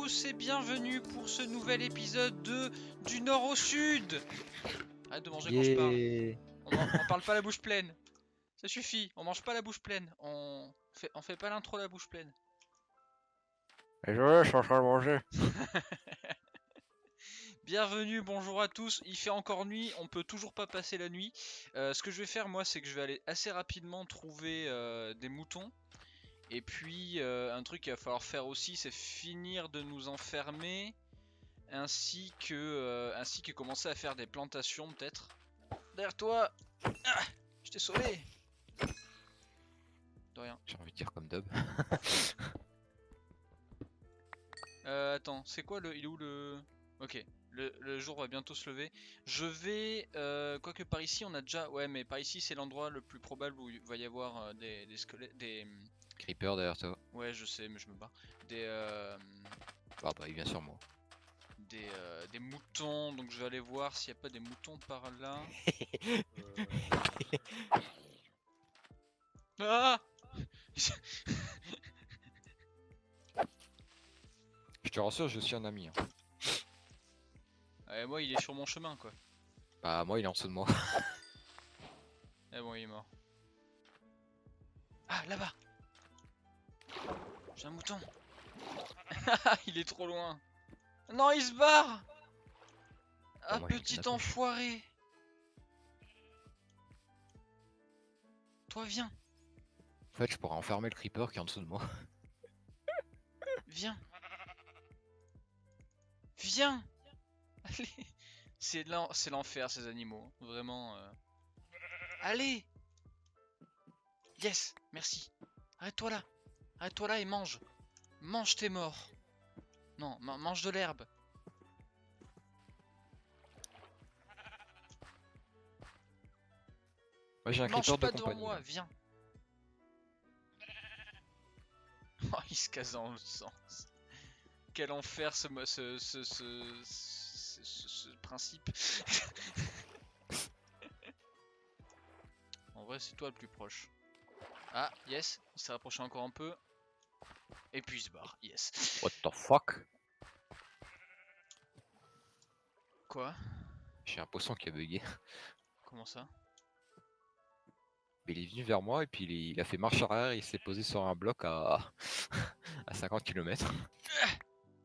tous et bienvenue pour ce nouvel épisode de Du Nord au Sud. Arrête de manger quand je parle. On parle pas la bouche pleine. Ça suffit, on mange pas la bouche pleine. On fait pas l'intro la bouche pleine. Désolé, je suis en train de manger. Bienvenue, bonjour à tous. Il fait encore nuit, on peut toujours pas passer la nuit. Ce que je vais faire moi, c'est que je vais aller assez rapidement trouver des moutons. Et puis un truc qu'il va falloir faire aussi, c'est finir de nous enfermer, ainsi que commencer à faire des plantations peut-être. Derrière toi. Ah, je t'ai sauvé. De rien. J'ai envie de dire comme d'hab. Attends, c'est quoi le... Il est où le... Ok, le jour va bientôt se lever. Je vais... quoique par ici on a déjà... Ouais, mais par ici c'est l'endroit le plus probable où il va y avoir des squelettes... Des... Creeper derrière toi. Ouais, je sais, mais je me bats. Des... Ah bah il vient sur moi. Des moutons, donc je vais aller voir s'il n'y a pas des moutons par là. Ah. Je te rassure, je suis un ami. Hein. Ouais, moi il est sur mon chemin quoi. Bah moi il est en dessous de moi. Eh bon, il est mort. Ah, là-bas. J'ai un mouton. Il est trop loin. Non, il se barre. Ah, moi, j'ai petit une approche. enfoiré. Toi, viens. En fait je pourrais enfermer le creeper qui est en dessous de moi. Viens. Viens. Allez. C'est l'enfer, ces animaux. Vraiment. Allez. Yes. Merci. Arrête-toi là. Arrête-toi là et mange. Mange tes morts. Non, mange de l'herbe. Moi j'ai un Mange creeper de pas devant compagnie. moi, Là. viens. Oh, il se casse dans le sens. Quel enfer ce principe. En vrai, c'est toi le plus proche. Ah, yes, il s'est rapproché encore un peu. Et puis il se barre, yes. What the fuck? Quoi? J'ai un poisson qui a bugué. Comment ça? Il est venu vers moi et puis il a fait marche arrière, il s'est posé sur un bloc à, à 50 km.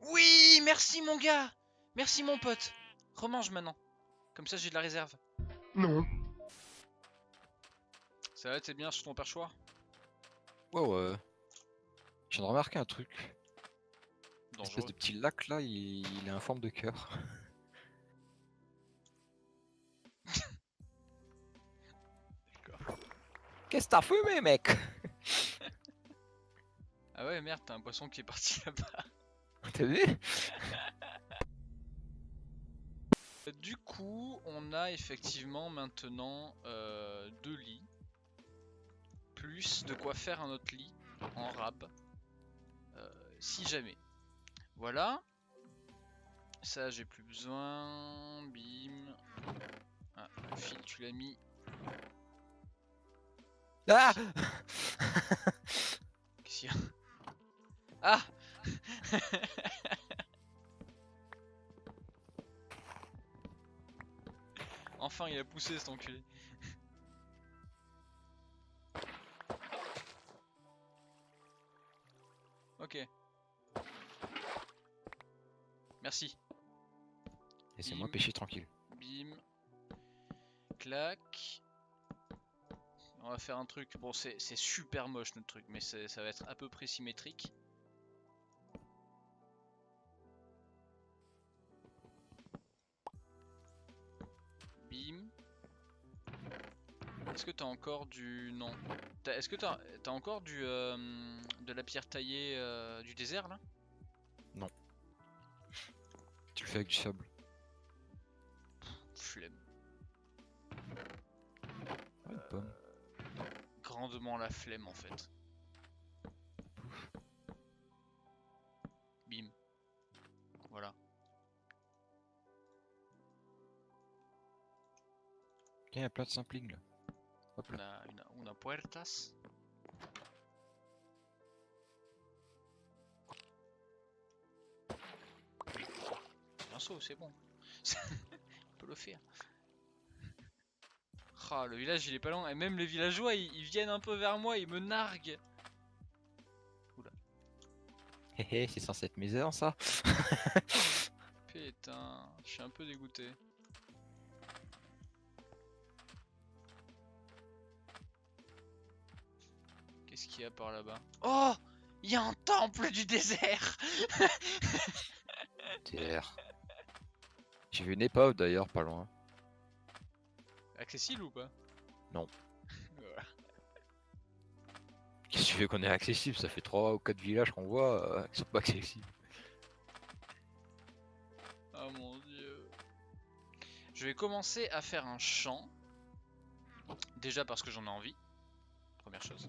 Oui, merci mon gars. Merci mon pote. Remange maintenant. Comme ça j'ai de la réserve. Non. Ça va, t'es bien sur ton perchoir? Ouais. Je viens de remarquer un truc. L'espèce Dangereux. de petit lac là, il est en forme de cœur. D'accord. Qu'est-ce que t'as fumé mec? Ah ouais, merde, t'as un poisson qui est parti là-bas. T'as vu? Du coup, on a effectivement maintenant 2 lits. Plus de quoi faire un autre lit en rab. Si jamais. Voilà. Ça, j'ai plus besoin. Bim. Ah, le fil, tu l'as mis. Ah! Qu'est-ce qu'il y a? Ah. Enfin, il a poussé cet enculé. Ok. Merci. Laissez-moi Bim. pêcher tranquille. Bim. Clac. On va faire un truc. Bon, c'est super moche notre truc, mais ça va être à peu près symétrique. Bim. Est-ce que t'as encore du... Non. Est-ce que t'as encore du de la pierre taillée du désert là? Non. Tu le fais avec du sable. Flemme. Ah, une pomme. Grandement la flemme en fait. Bim. Voilà. Il y a plein de saplings là. Hop là. Una puertas. pinceau, c'est bon. On peut le faire. Ah, le village il est pas loin. Et même les villageois ils viennent un peu vers moi, ils me narguent. Oula. Hé hé, c'est censé être misère ça. Putain, je suis un peu dégoûté. Qu'est-ce qu'il y a par là-bas? Oh! Il y a un temple du désert! TR. J'ai vu une épave d'ailleurs, pas loin. Accessible ou pas? Non. Voilà. Qu'est-ce que tu veux qu'on est accessible? Ça fait 3 ou 4 villages qu'on voit qui sont pas accessibles. Oh mon dieu. Je vais commencer à faire un champ. Déjà parce que j'en ai envie. Première chose.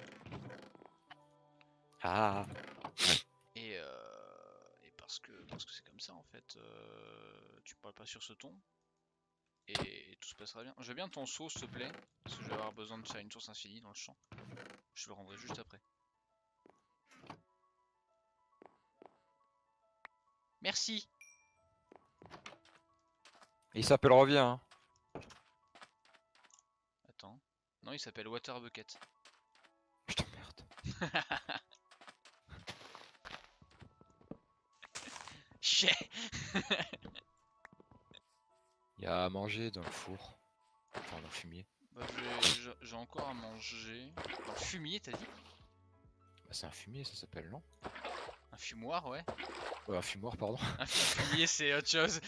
Ah, Et parce que c'est comme ça en fait. Tu parles pas sur ce ton. Et tout se passera bien. Je veux bien ton seau s'il te plaît. Parce que je vais avoir besoin de faire une source infinie dans le champ. Je le rendrai juste après. Merci. il s'appelle revient. Hein. Attends. Non, il s'appelle Water Bucket. Je t'emmerde. Chier. Il y a à manger dans le four. Enfin, dans le fumier. Bah, j'ai encore à manger. Dans le fumier, t'as dit? Bah, c'est un fumier, ça s'appelle, non? Un fumoir, ouais. Ouais, un fumoir, pardon. Un fumier, c'est autre chose.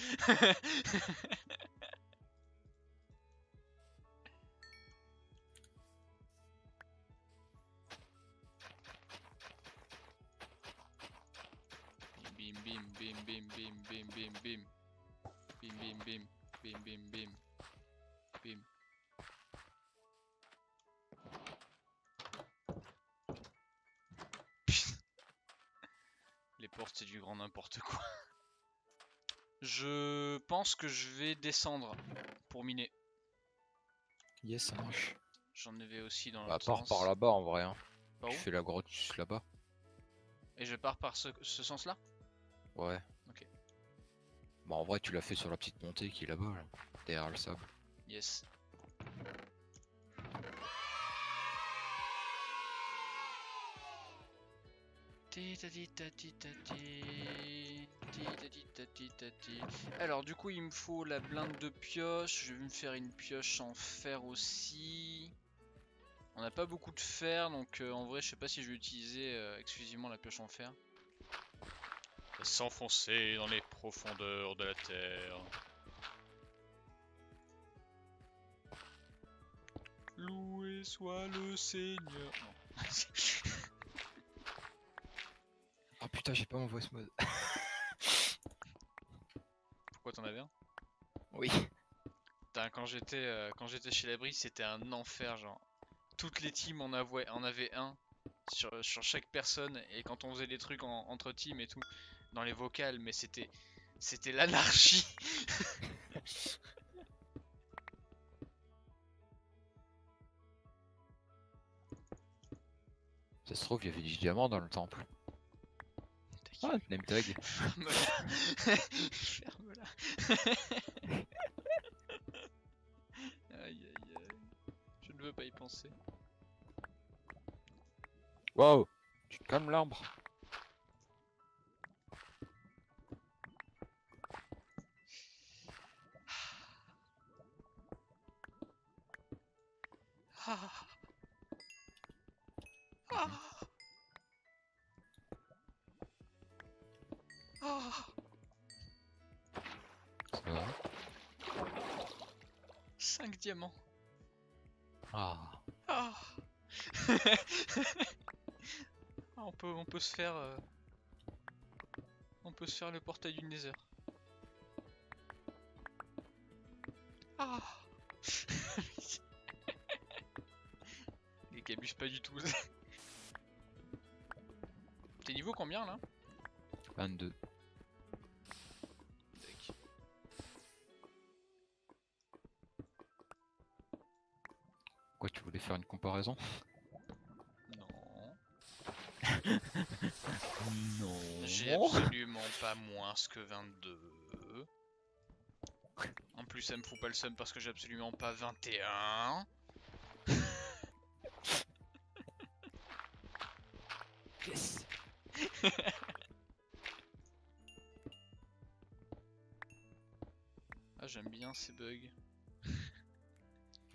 Bim bim bim bim bim bim bim bim. Bim bim bim bim bim bim. Bim. Les portes c'est du grand n'importe quoi. Je pense que je vais descendre pour miner. Yes, ça marche. J'en avais aussi dans Bah, à l'autre part sens. par là-bas en vrai. Hein. Par Tu où? fais la grotte juste là-bas. Et je pars par ce sens-là? Ouais. Ok. Bah, en vrai, tu l'as fait sur la petite montée qui est là-bas, là, derrière le sable. Yes. Alors du coup il me faut la blinde de pioche, je vais me faire une pioche en fer aussi. On n'a pas beaucoup de fer donc en vrai je sais pas si je vais utiliser exclusivement la pioche en fer. S'enfoncer dans les profondeurs de la terre. Loué soit le Seigneur. Non. Oh putain, j'ai pas mon voice mode. Pourquoi t'en avais un? Oui. Putain, quand j'étais chez l'abri, c'était un enfer, genre. Toutes les teams en avaient un sur chaque personne, et quand on faisait des trucs entre teams et tout, dans les vocales, mais c'était l'anarchie. Ça se trouve, il y avait du diamant dans le temple. Ah, name tag. Ferme-la. Ferme-la. Aïe aïe aïe. Je ne veux pas y penser. Waouh. Tu te calmes l'arbre. Ah. Ah. Ah. Ça va. 5 diamants. Ah. Ah. Ah, on peut se faire on peut se faire le portail du Nether. Ah. Les gars abusent pas du tout. T'es niveau combien là? 22. Tac. Quoi, tu voulais faire une comparaison? Non. Non. J'ai absolument pas moins que 22. plus ça me fout pas le seum parce que j'ai absolument pas 21. Yes. Ah j'aime bien ces bugs.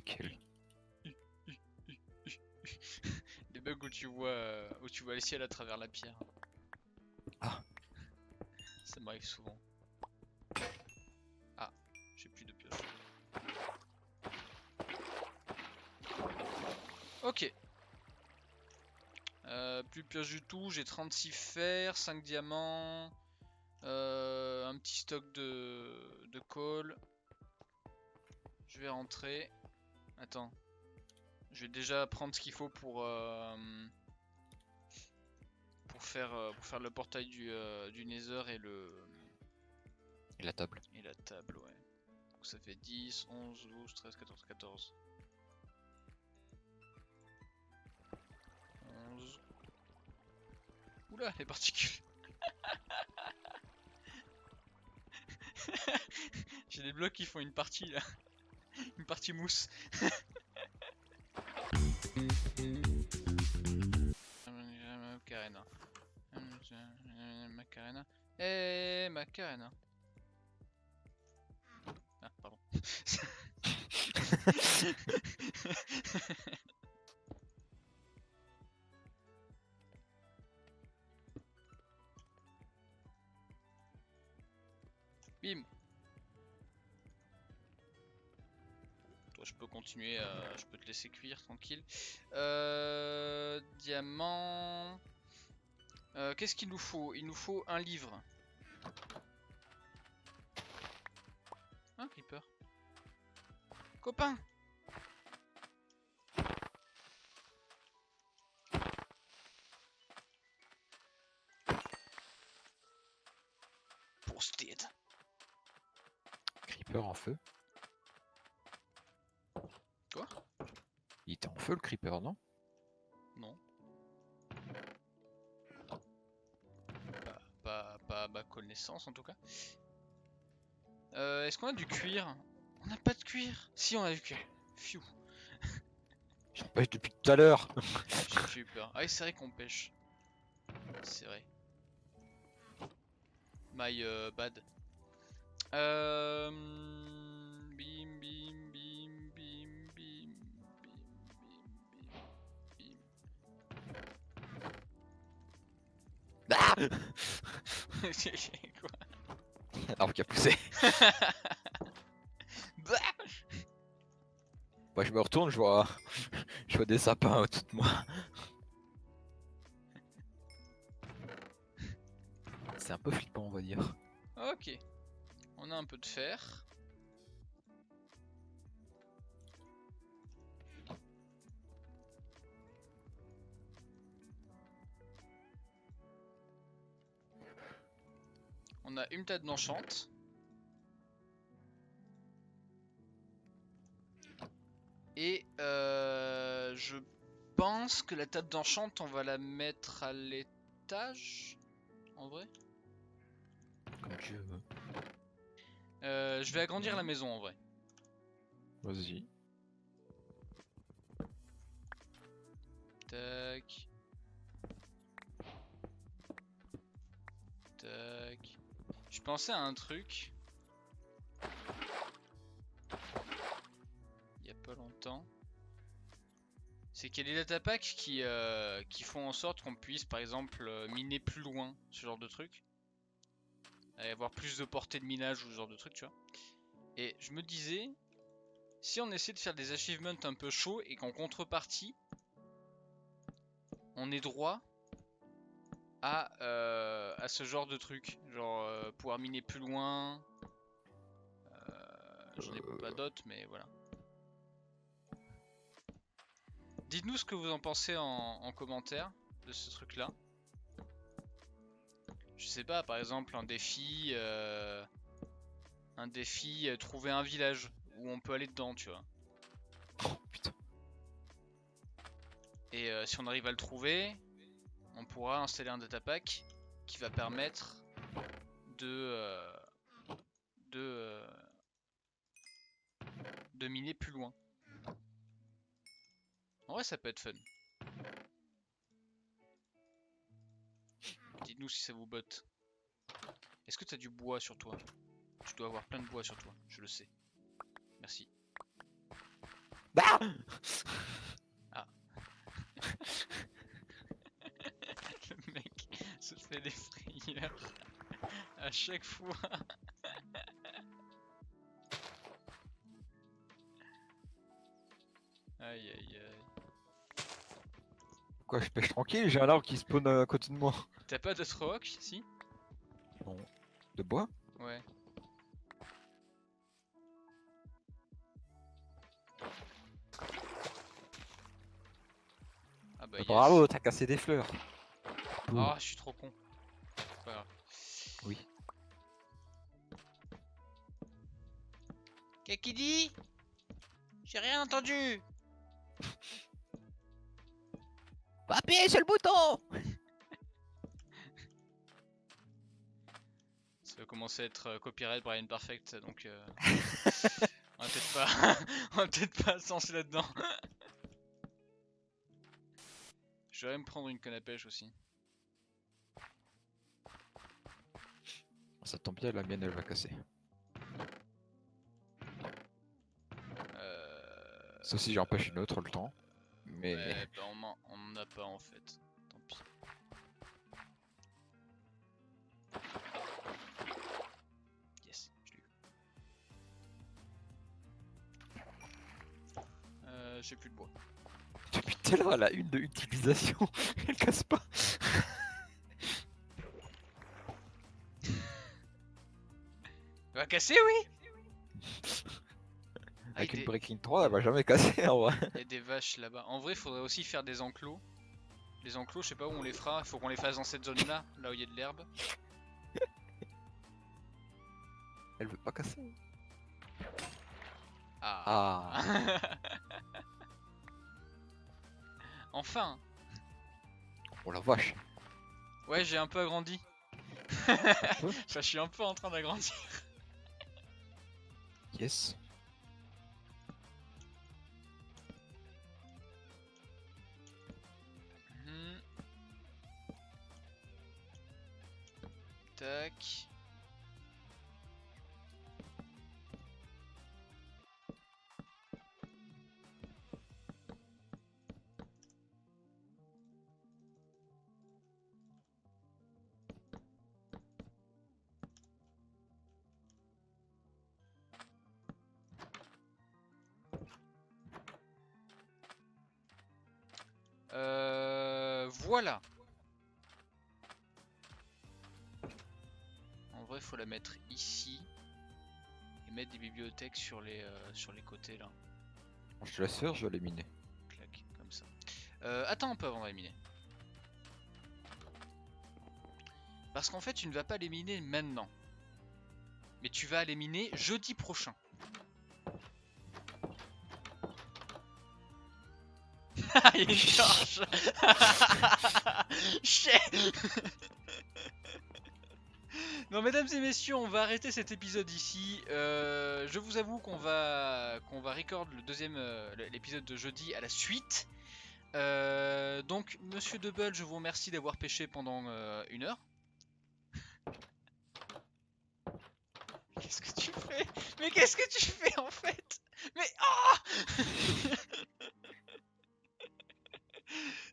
Quel... Les bugs où tu vois le ciel à travers la pierre. Ah. Ça m'arrive souvent. Ah, j'ai plus de pioche. Ok. Plus de pioche du tout, j'ai 36 fer, 5 diamants, un petit stock de coal. Je vais rentrer. Attends. Je vais déjà prendre ce qu'il faut pour faire le portail du Nether Et la table. et la table, ouais. Donc ça fait 10, 11, 12, 13, 14, 14. 11. Oula, les particules. J'ai des blocs qui font une partie là. Une partie mousse. Macarena. Macarena. Eh, Macarena. Ah, pardon. Bim. Toi, je peux continuer, je peux te laisser cuire tranquille. Diamant. Qu'est-ce qu'il nous faut? Il nous faut un livre. Un creeper. Copain! Pour Stead. Creeper en feu. Quoi? Il était en feu le creeper, non? Non. Pas à ma connaissance en tout cas. Est-ce qu'on a du cuir? On n'a pas de cuir. Si, on a du cuir. Pfiou. J'en pêche depuis tout à l'heure. J'ai eu peur. Ah oui, c'est vrai qu'on pêche. C'est vrai. My bad. Bim bim bim bim bim bim Ah. bim. Quoi? L'arbre qui a poussé. Bah. Moi je me retourne, je vois des sapins au-dessus de moi. C'est un peu flippant, on va dire. Ok. On a un peu de fer. On a une table d'enchant. Et je pense que la table d'enchant, on va la mettre à l'étage. En vrai. Comme tu veux. Je vais agrandir la maison en vrai. Vas-y. Tac. Tac. Je pensais à un truc. Il y a pas longtemps. C'est qu'il y a des datapacks qui font en sorte qu'on puisse par exemple miner plus loin, ce genre de truc. Et avoir plus de portée de minage ou ce genre de truc, tu vois. Et je me disais, si on essaie de faire des achievements un peu chauds et qu'en contrepartie, on est droit à ce genre de truc. Genre pouvoir miner plus loin. J'en ai pas d'autres, mais voilà. Dites-nous ce que vous en pensez en commentaire de ce truc là. Je sais pas, par exemple un défi trouver un village où on peut aller dedans, tu vois. Oh putain. Et si on arrive à le trouver, on pourra installer un datapack qui va permettre de de miner plus loin. En vrai, ça peut être fun. Dites-nous si ça vous botte. Est-ce que tu as du bois sur toi? Tu dois avoir plein de bois sur toi, je le sais. Merci. Ah Ah. Le mec se fait des frayeurs à chaque fois. Aïe aïe aïe. Quoi, je pêche tranquille, j'ai un arbre qui spawn à côté de moi. T'as pas d'autres rocs, si? Non. De bois? Ouais. Ah bah yes. Bravo, t'as cassé des fleurs. Oh, je suis trop con. C'est pas grave. Oui. Qu'est-ce qu'il dit? J'ai rien entendu. Va appuyer sur le bouton. Ça va commencer à être copyright Brian Perfect, donc on va peut-être pas, on va peut-être pas se lancer là-dedans. Je vais me prendre une canne à pêche aussi. Ça tombe bien, la mienne elle va casser. Sauf si j'empêche une autre le temps. Mais Ouais, bah on en a pas en fait. Tant pis. Yes, je l'ai eu. J'ai plus de bois. depuis tout à l'heure, elle a une de utilisation. Elle casse pas. Elle va casser, oui. Avec Ah, une Breaking 3, elle va jamais casser en vrai. il y a des vaches là-bas. En vrai, il faudrait aussi faire des enclos. Les enclos, je sais pas où on les fera. Il faut qu'on les fasse dans cette zone-là, là où il y a de l'herbe. Elle veut pas casser. Ah. Enfin. Oh la vache. Ouais, j'ai un peu agrandi. peu Enfin, je suis un peu en train d'agrandir. Yes. Tac. Voilà. En vrai, faut la mettre ici et mettre des bibliothèques sur les côtés là. Je te laisse faire, je vais les miner. Clac, comme ça. Attends un peu avant de les miner. Parce qu'en fait, tu ne vas pas les miner maintenant. Mais tu vas les miner jeudi prochain. Il y a une torche. Non, mesdames et messieurs, on va arrêter cet épisode ici. Je vous avoue qu'on va record le deuxième l'épisode de jeudi à la suite. Donc, Monsieur Double, je vous remercie d'avoir pêché pendant 1 heure. Qu'est-ce que tu fais? Mais qu'est-ce que tu fais en fait? Mais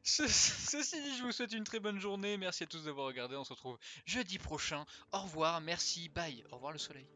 ceci dit, je vous souhaite une très bonne journée. Merci à tous d'avoir regardé. On se retrouve jeudi prochain. Au revoir, merci, bye. Au revoir le soleil.